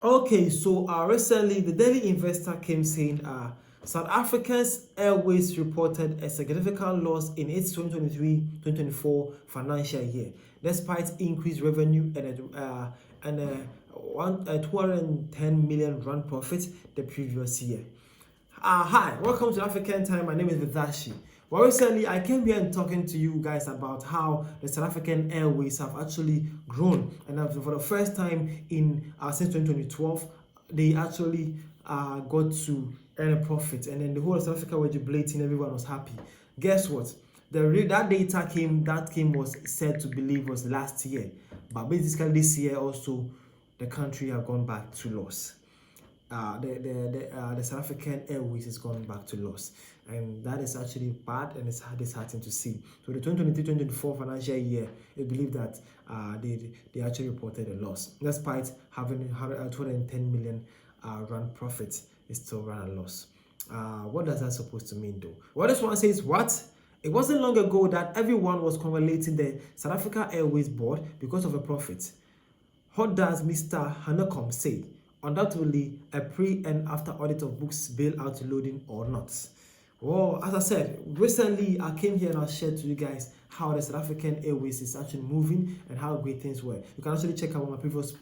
Okay, so recently the Daily Investor came saying South Africa's Airways reported a significant loss in its 2023-2024 financial year, despite increased revenue and a 210 million rand profit the previous year. Hi, welcome to African Time. My name is Vidashi. Well, recently I came here and talking to you guys about how the South African Airways have actually grown, and for the first time in since 2012, they actually got to earn a profit, and then the whole of South Africa were jubilating. Everyone was happy. Guess what? That data came was said to believe was last year, but basically this year also the country have gone back to loss. The South African Airways is going back to loss, and that is actually bad, and it's disheartening to see. So the 2023-2024 financial year, I believe that they actually reported a loss, despite having 210 million rand profit. It's still run a loss. What does that supposed to mean though? Well, this one says what? It wasn't long ago that everyone was congratulating the South Africa Airways board because of a profit. What does Mr. Hanekom say? Undoubtedly, a pre and after audit of books bail out loading or not. Well, as I said, recently I came here and I shared to you guys how the South African Airways is actually moving and how great things were. You can actually check out my previous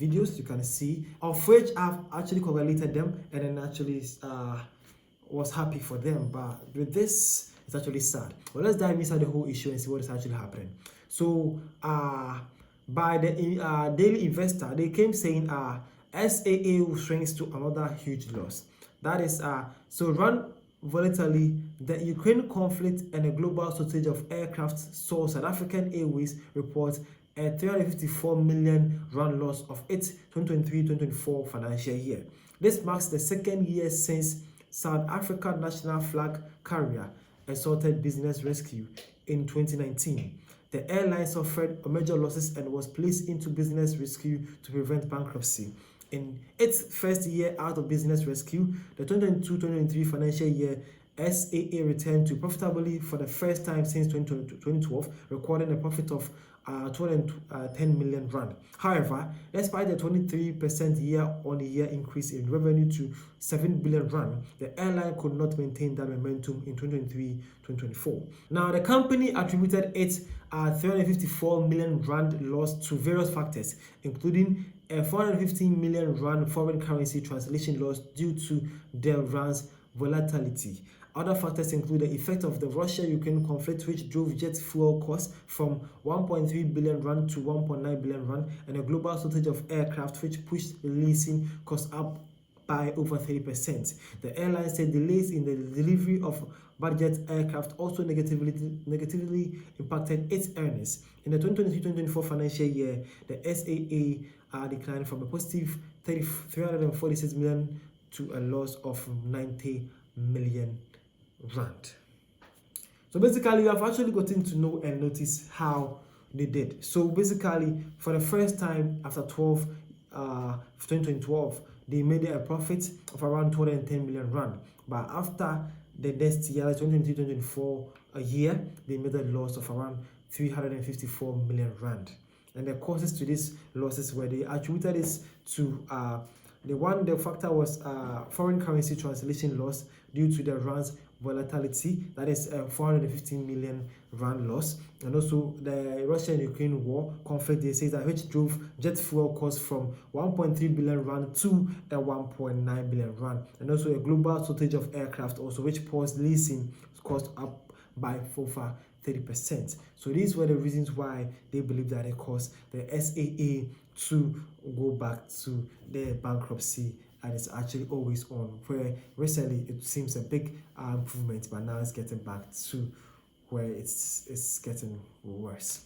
videos. You can see of which I've actually congratulated them and then actually was happy for them. But with this, it's actually sad. Well, let's dive inside the whole issue and see what is actually happening. So, by the Daily Investor, they came saying SAA shrinks to another huge loss. That is so run volatility. The Ukraine conflict and a global shortage of aircraft saw South African Airways report a 354 million rand loss of its 2023-2024 financial year. This marks the second year since South Africa national flag carrier assaulted business rescue in 2019. The airline suffered major losses and was placed into business rescue to prevent bankruptcy. In its first year out of business rescue, the 2022-2023 financial year, SAA returned to profitably for the first time since 2012, recording a profit of 210 million rand. However, despite the 23% year-on-year increase in revenue to 7 billion rand, the airline could not maintain that momentum in 2023-2024. Now, the company attributed its 354 million rand loss to various factors, including a 415 million rand foreign currency translation loss due to the rand's volatility. Other factors include the effect of the Russia-Ukraine conflict, which drove jet fuel costs from 1.3 billion rand to 1.9 billion rand, and a global shortage of aircraft, which pushed leasing costs up by over 30%. The airline said delays in the delivery of budget aircraft also negatively impacted its earnings. In the 2023-2024 financial year, the SAA declined from a positive 346 million to a loss of 90 million rand. So basically, you have actually gotten to know and notice how they did. So basically, for the first time after 2012, they made a profit of around 210 million rand. But after the next year, 2023-2024 a year, they made a loss of around 354 million rand. And the causes to these losses were they attributed this to the factor was foreign currency translation loss due to the rand's volatility, that is 415 million rand loss, and also the Russia and Ukraine war conflict, they say that which drove jet fuel costs from 1.3 billion rand to 1.9 billion rand, and also a global shortage of aircraft also, which caused leasing cost up by over 30%. So these were the reasons why they believe that it caused the SAA to go back to the bankruptcy, and it's actually always on, where recently it seems a big improvement, but now it's getting back to where it's getting worse.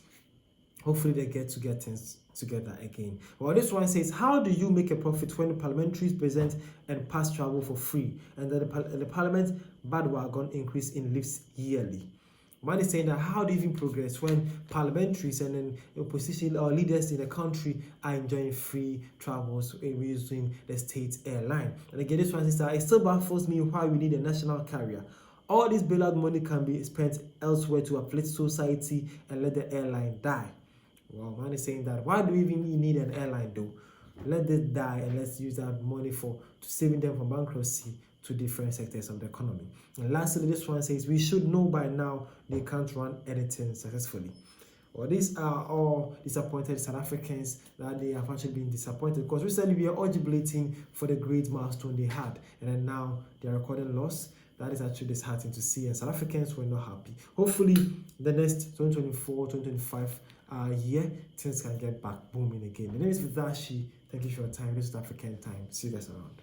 Hopefully they get things together again. Well, this one says, how do you make a profit when the parliamentaries present and pass travel for free, and that the parliament bandwagon increase in lifts yearly? Man is saying that how do you even progress when parliamentaries and then opposition or leaders in the country are enjoying free travels using the state airline? And again, this one says that it still baffles me why we need a national carrier. All this bailout money can be spent elsewhere to uplift society and let the airline die. Well, man is saying that why do we even need an airline though? let this die and let's use that money to saving them from bankruptcy to different sectors of the economy. And lastly, this one says we should know by now they can't run anything successfully. Well, these are all disappointed South Africans that they have actually been disappointed because recently we are all jubilating for the great milestone they had, and then now they are recording loss. That is actually disheartening to see, and South Africans were not happy. Hopefully, the next 2024-2025 year, things can get back booming again. My name is Vidashi. Thank you for your time. This is African Time. See you guys around.